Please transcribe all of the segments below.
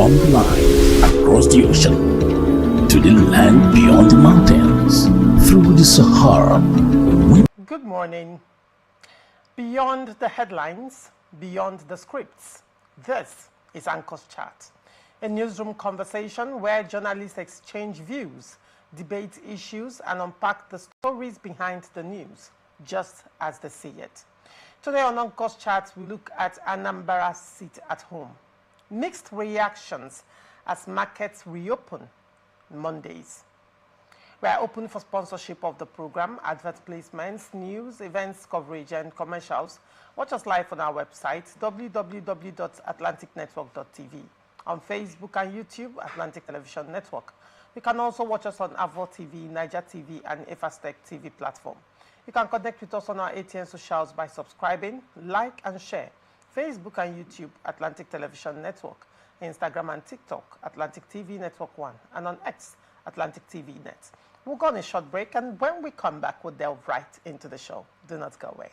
beyond the lines, across the ocean, to the land beyond the mountains, through the Sahara. Good morning. Beyond the headlines, beyond the scripts, this is Anchor's Chat, a newsroom conversation where journalists exchange views, debate issues, and unpack the stories behind the news, just as they see it. Today on Anchor's Chat, we look at Anambra's seat at home. Mixed reactions as markets reopen Mondays. We are open for sponsorship of the program, advert placements, news, events coverage, and commercials. Watch us live on our website, www.atlanticnetwork.tv. On Facebook and YouTube, Atlantic Television Network. You can also watch us on Avo TV, Niger TV, and Efastech TV platform. You can connect with us on our ATN socials by subscribing, like, and share. Facebook and YouTube, Atlantic Television Network. Instagram and TikTok, Atlantic TV Network 1. And on X, Atlantic TV Net. We'll go on a short break, and when we come back, we'll delve right into the show. Do not go away.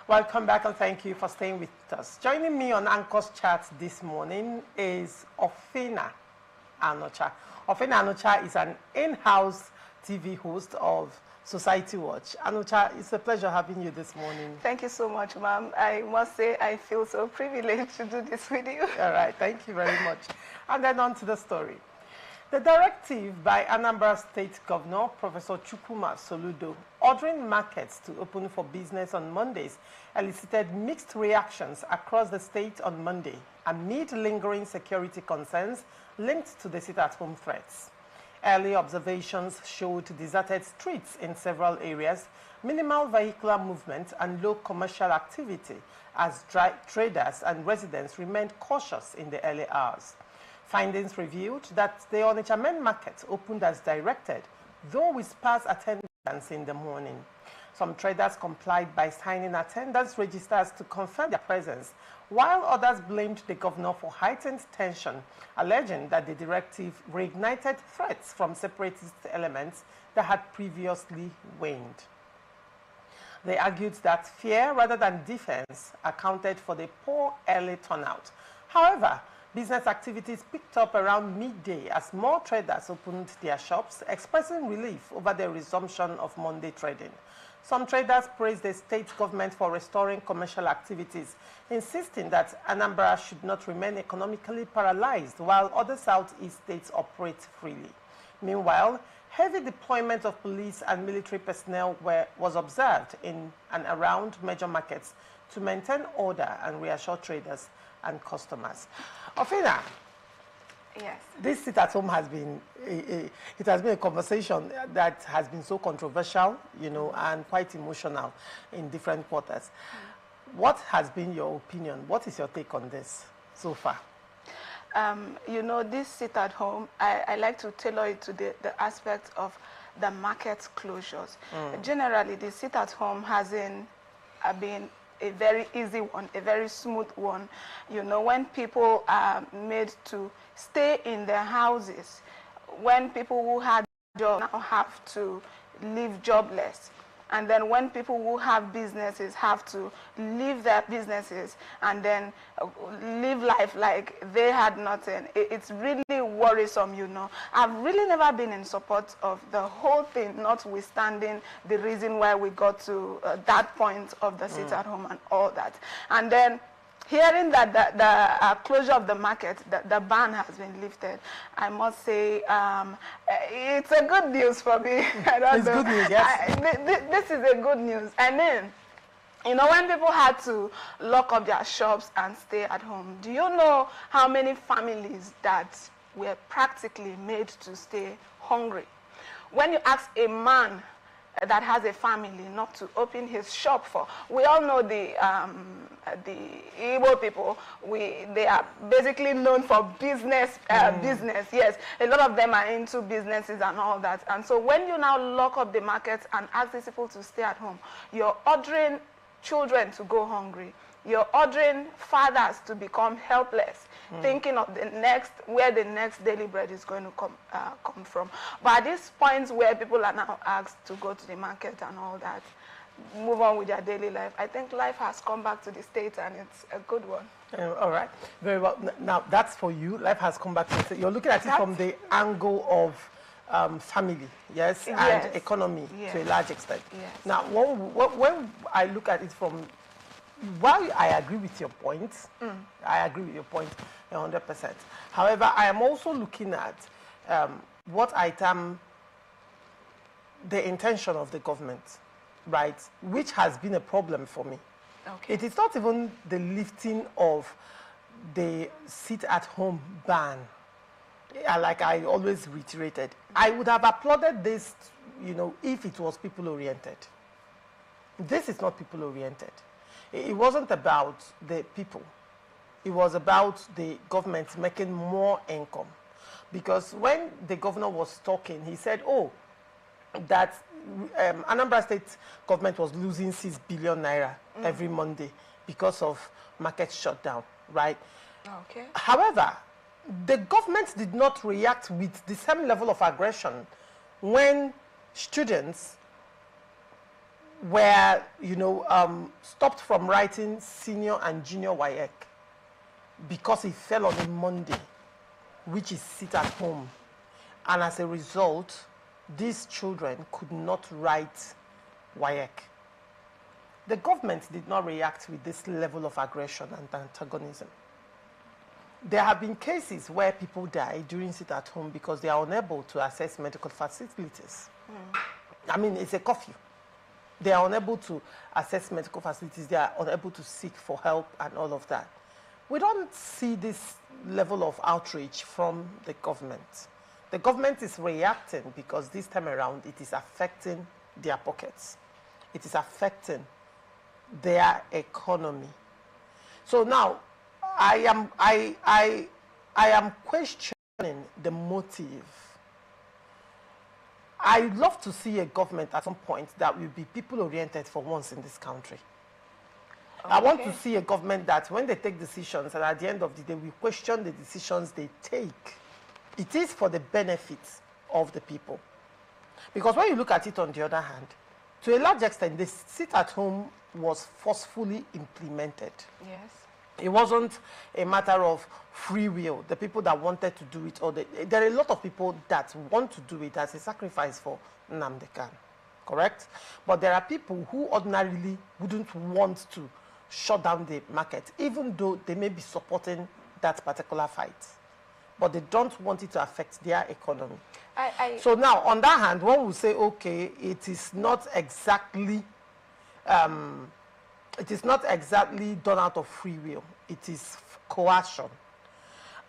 Welcome back and thank you for staying with us. Joining me on Anchor's chat this morning is Ofina Anocha. Ofina Anocha is an in-house TV host of Society Watch. Anocha, it's a pleasure having you this morning. Thank you so much, ma'am. I must say I feel so privileged to do this with you. All right, thank you very much. And then on to the story. The directive by Anambra State Governor, Professor Chukwuma Soludo, ordering markets to open for business on Mondays elicited mixed reactions across the state on Monday amid lingering security concerns linked to the sit-at-home threats. Early observations showed deserted streets in several areas, minimal vehicular movement, and low commercial activity as traders and residents remained cautious in the early hours. Findings revealed that the Onitsha main market opened as directed, though with sparse attendance in the morning. Some traders complied by signing attendance registers to confirm their presence, while others blamed the governor for heightened tension, alleging that the directive reignited threats from separatist elements that had previously waned. They argued that fear rather than defense accounted for the poor early turnout. However, business activities picked up around midday as more traders opened their shops, expressing relief over the resumption of Monday trading. Some traders praised the state government for restoring commercial activities, insisting that Anambra should not remain economically paralyzed while other southeast states operate freely. Meanwhile, heavy deployment of police and military personnel was observed in and around major markets to maintain order and reassure traders and customers. Ofina, Yes. this sit at home has been it has been a conversation that has been so controversial, you know, and quite emotional in different quarters. What has been your opinion? What is your take on this so far? You know, this sit at home, I like to tailor it to the aspect of the market closures. Generally, the sit at home hasn't been a very easy one, a very smooth one. You know, when people are made to stay in their houses, when people who had jobs now have to live jobless, and then when people who have businesses have to leave their businesses and then live life like they had nothing, it's really worrisome, you know. I've really never been in support of the whole thing, notwithstanding the reason why we got to that point of the sit at home and all that. And then hearing that the closure of the market, the ban has been lifted, I must say it's a good news for me. I don't It's know. good news, yes. This is a good news. I mean, you know, when people had to lock up their shops and stay at home, do you know how many families that were practically made to stay hungry? When you ask a man that has a family not to open his shop for, we all know the Igbo people, they are basically known for business, business, yes. A lot of them are into businesses and all that. And so when you now lock up the market and ask these people to stay at home, you're ordering children to go hungry. You're ordering fathers to become helpless, thinking of where the next daily bread is going to come from. But at this point where people are now asked to go to the market and all that, move on with their daily life, I think life has come back to the state and it's a good one. All right, very well. Now that's for you. Life has come back to the state. You're looking at it from the angle of family, yes, Yes. and economy to a Yes. large extent. Yes. Now, when I look at it from, while I agree with your point, I agree with your point 100%. However, I am also looking at what I term the intention of the government, right, which has been a problem for me. Okay. It is not even the lifting of the sit-at-home ban. Like I always reiterated, I would have applauded this, you know, if it was people-oriented. This is not people-oriented. It wasn't about the people. It was about the government making more income. Because when the governor was talking, he said, oh, that Anambra State government was losing 6 billion naira every Monday because of market shutdown, right? Okay. However, the government did not react with the same level of aggression when students were, you know, stopped from writing senior and junior WAEC because it fell on a Monday, which is sit at home. And as a result, these children could not write WAEC. The government did not react with this level of aggression and antagonism. There have been cases where people die during sit at home because they are unable to access medical facilities. I mean, it's a curfew. They are unable to access medical facilities. They are unable to seek for help and all of that. We don't see this level of outreach from the government. The government is reacting because this time around it is affecting their pockets. It is affecting their economy. So now I am questioning the motive. I'd love to see a government at some point that will be people-oriented for once in this country. Okay. I want to see a government that when they take decisions and at the end of the day we question the decisions they take, it is for the benefit of the people. Because when you look at it on the other hand, to a large extent, the sit-at-home was forcefully implemented. Yes. It wasn't a matter of free will. The people that wanted to do it, or there are a lot of people that want to do it as a sacrifice for Nnamdi Kanu, correct? But there are people who ordinarily wouldn't want to shut down the market, even though they may be supporting that particular fight. But they don't want it to affect their economy. So now, on that hand, one will say, okay, it is not exactly done out of free will. It is coercion.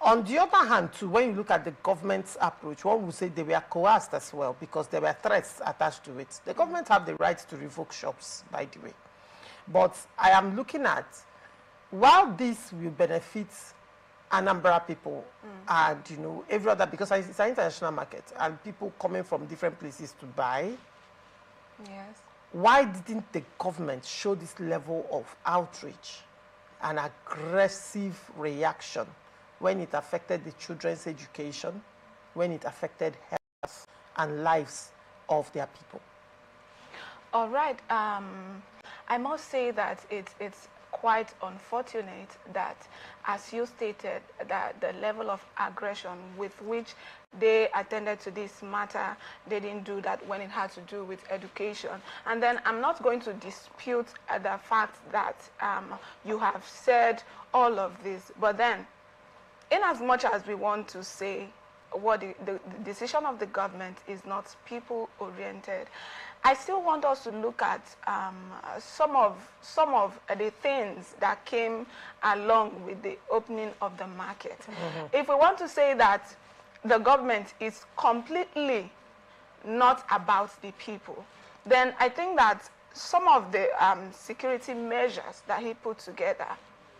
On the other hand, too, when you look at the government's approach, one will say they were coerced as well because there were threats attached to it. The government have the right to revoke shops, by the way. But I am looking at, while this will benefit Anambra people and, you know, every other, because it's an international market and people coming from different places to buy. Yes. Why didn't the government show this level of outreach and aggressive reaction when it affected the children's education, when it affected health and lives of their people? All right. I must say that it's quite unfortunate that, as you stated, that the level of aggression with which they attended to this matter, they didn't do that when it had to do with education. And then I'm not going to dispute the fact that you have said all of this, but then in as much as we want to say what the decision of the government is not people-oriented, I still want us to look at some of the things that came along with the opening of the market. If we want to say that the government is completely not about the people, then I think that some of the security measures that he put together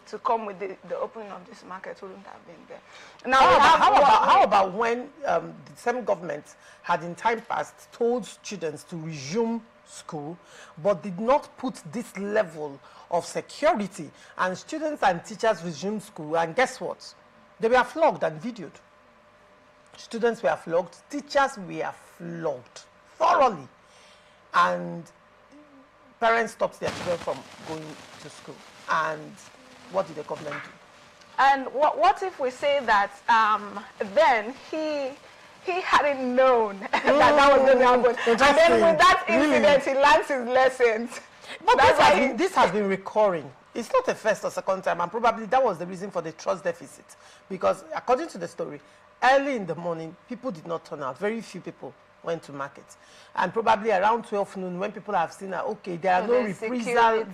to come with the opening of this market wouldn't have been there. Now, how about when the same government had in time past told students to resume school, but did not put this level of security, and students and teachers resumed school, and guess what? They were flogged and videoed. Students were flogged, teachers were flogged thoroughly, and parents stopped their children from going to school. And what did the government do? And what if we say that then he hadn't known that was going to happen, and then with that incident he learns his lessons? But this has been recurring. It's not the first or second time, and probably that was the reason for the trust deficit. Because according to the story, early in the morning, people did not turn out. Very few people went to market. And probably around 12 noon, when people have seen that, okay, there are no reprisal,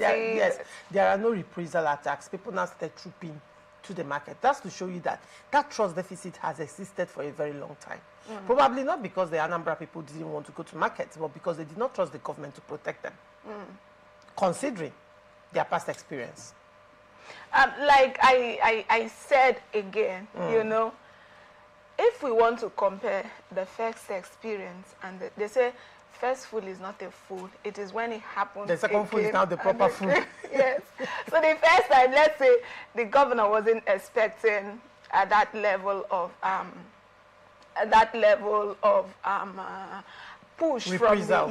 there are no reprisal attacks, people now started trooping to the market. That's to show you that that trust deficit has existed for a very long time. Probably not because the Anambra people didn't want to go to markets, but because they did not trust the government to protect them, considering their past experience. Like I said again, you know, if we want to compare the first experience, and they say first food is not a food, it is when it happens. The second food is now the proper food. Yes. So the first time, let's say the governor wasn't expecting push Reprisal.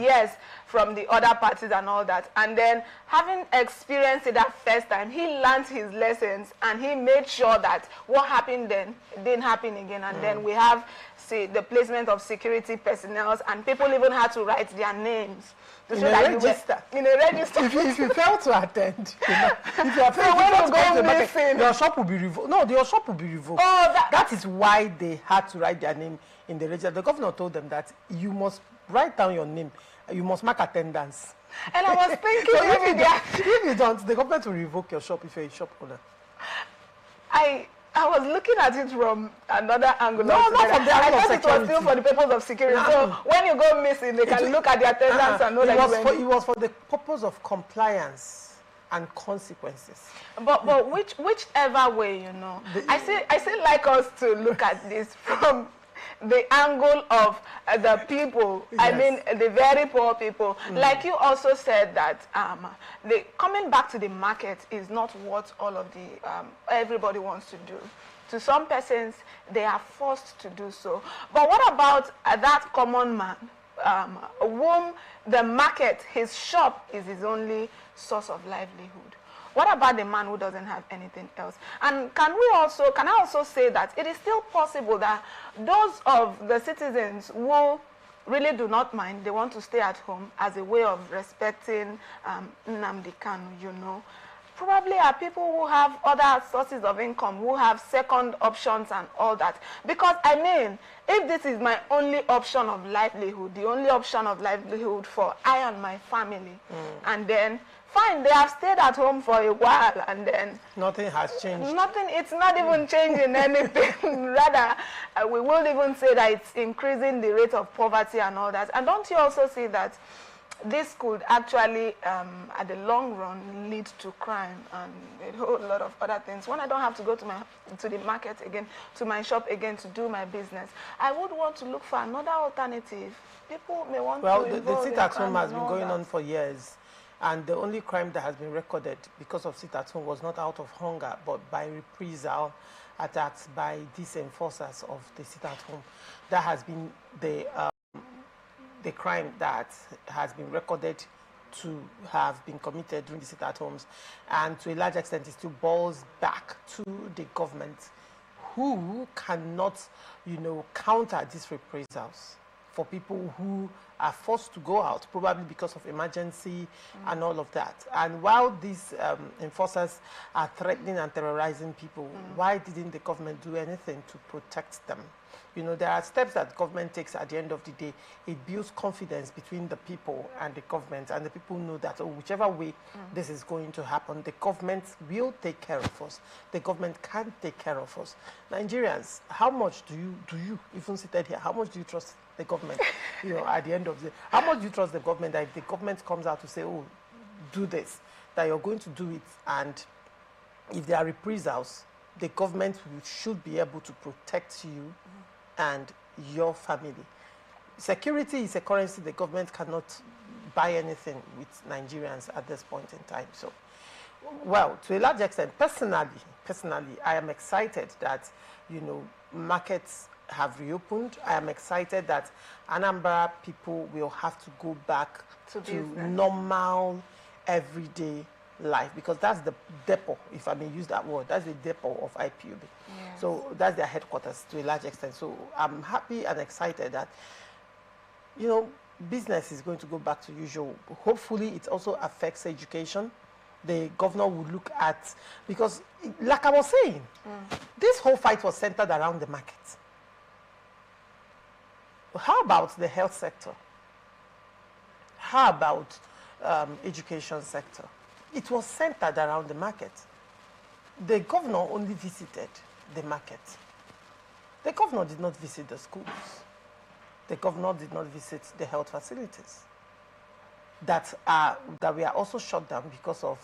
from the other parties and all that. And then having experienced it that first time, he learned his lessons and he made sure that what happened then didn't happen again. And then we have, say, the placement of security personnel, and people even had to write their names. In a register. In a register. If you fail to attend, if you are So when you go missing, your shop will be revoked. No, your shop will be revoked. Oh, that is why they had to write their name in the register. The governor told them that you must write down your name. You must mark attendance. And I was thinking, so if you don't, the government will revoke your shop if you're a shop owner. I was looking at it from another angle. No, not from the angle of security. I thought it was still for the purpose of security. No. So when you go missing, they can look at the attendance and know that you went. It was for the purpose of compliance and consequences. But whichever way, you know, I still like us to look at this from the angle of the people. Yes. I mean, the very poor people. Like you also said that the coming back to the market is not what all of the everybody wants to do. To some persons, they are forced to do so. But what about that common man, whom the market, his shop, is his only source of livelihood? What about the man who doesn't have anything else? And can I also say that it is still possible that those of the citizens who really do not mind, they want to stay at home as a way of respecting Nnamdi Kanu, you know, probably are people who have other sources of income, who have second options and all that. Because, I mean, if this is my only option of livelihood, the only option of livelihood for I and my family, and then fine, they have stayed at home for a while, and then nothing has changed. Nothing, it's not even changing anything. Rather, we will even say that it's increasing the rate of poverty and all that. And don't you also see that this could actually, at the long run, lead to crime and a whole lot of other things? When I don't have to go to the market again, to my shop again to do my business, I would want to look for another alternative. People may want to. Well, the sit-at-home has been going on for years. And the only crime that has been recorded because of sit-at-home was not out of hunger, but by reprisal attacks by these enforcers of the sit-at-home. That has been the crime that has been recorded to have been committed during the sit-at-homes. And to a large extent, it still boils back to the government, who cannot, you know, counter these reprisals for people who are forced to go out, probably because of emergency and all of that. And while these enforcers are threatening and terrorizing people, why didn't the government do anything to protect them? You know, there are steps that government takes at the end of the day. It builds confidence between the people and the government, and the people know that, oh, whichever way this is going to happen, the government will take care of us. The government can take care of us. Nigerians, how much do you even seated here, how much do you trust the government? You know, at the end of the day, how much do you trust the government that if the government comes out to say, oh, do this, that you're going to do it, and if there are reprisals, the government should be able to protect you and your family. Security is a currency the government cannot buy anything with Nigerians at this point in time. So, well, to a large extent, personally, I am excited that, you know, markets have reopened. I am excited that Anambra people will have to go back to normal, everyday life, because that's the depot, if I may use that word, that's the depot of IPOB. Yes. So that's their headquarters to a large extent. So I'm happy and excited that, you know, business is going to go back to usual. Hopefully it also affects education. The governor would look at, because like I was saying, this whole fight was centered around the market. How about the health sector? How about education sector? It was centered around the market. The governor only visited the market. The governor did not visit the schools. The governor did not visit the health facilities that were also shut down because of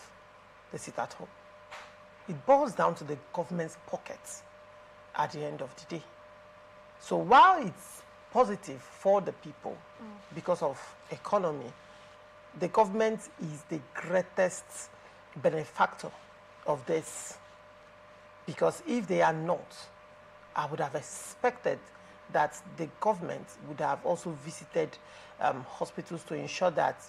the sit-at-home. It boils down to the government's pockets at the end of the day. So while it's positive for the people because of economy, the government is the greatest benefactor of this, because if they are not, I would have expected that the government would have also visited hospitals to ensure that,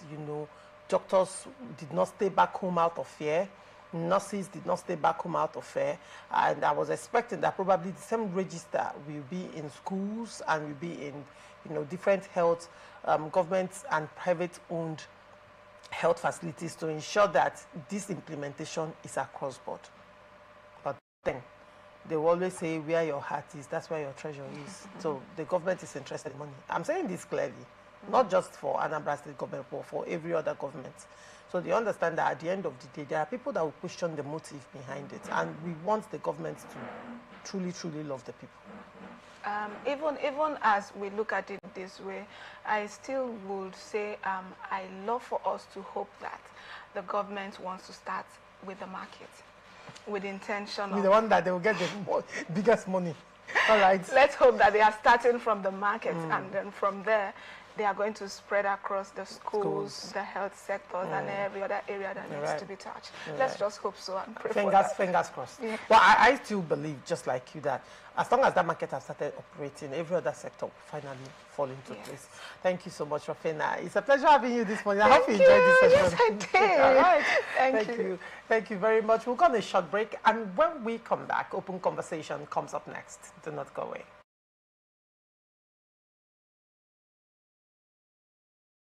doctors did not stay back home out of fear. Nurses did not stay back home out of fear. And I was expecting that probably the same register will be in schools and will be in, different health, government and private-owned health facilities to ensure that this implementation is across board. But then, they will always say where your heart is, that's where your treasure is. So the government is interested in money. I'm saying this clearly, not just for Anambra State government, but for every other government. So they understand that at the end of the day, there are people that will question the motive behind it. And we want the government to truly, truly love the people. Even as we look at it this way, I still would say I love for us to hope that the government wants to start with the market, with intention With the one that they will get the biggest money. All right. Let's hope that they are starting from the market, and then from there, they are going to spread across the schools. The health sectors, and every other area that needs to be touched. Let's just hope so and pray for that. Fingers crossed. Yeah. Well, I still believe, just like you, that as long as that market has started operating, every other sector will finally fall into place. Thank you so much, Rafina. It's a pleasure having you this morning. I hope you enjoyed this session. Yes, I did. All right. Thank you. Thank you very much. We'll go on a short break, and when we come back, Open Conversation comes up next. Do not go away.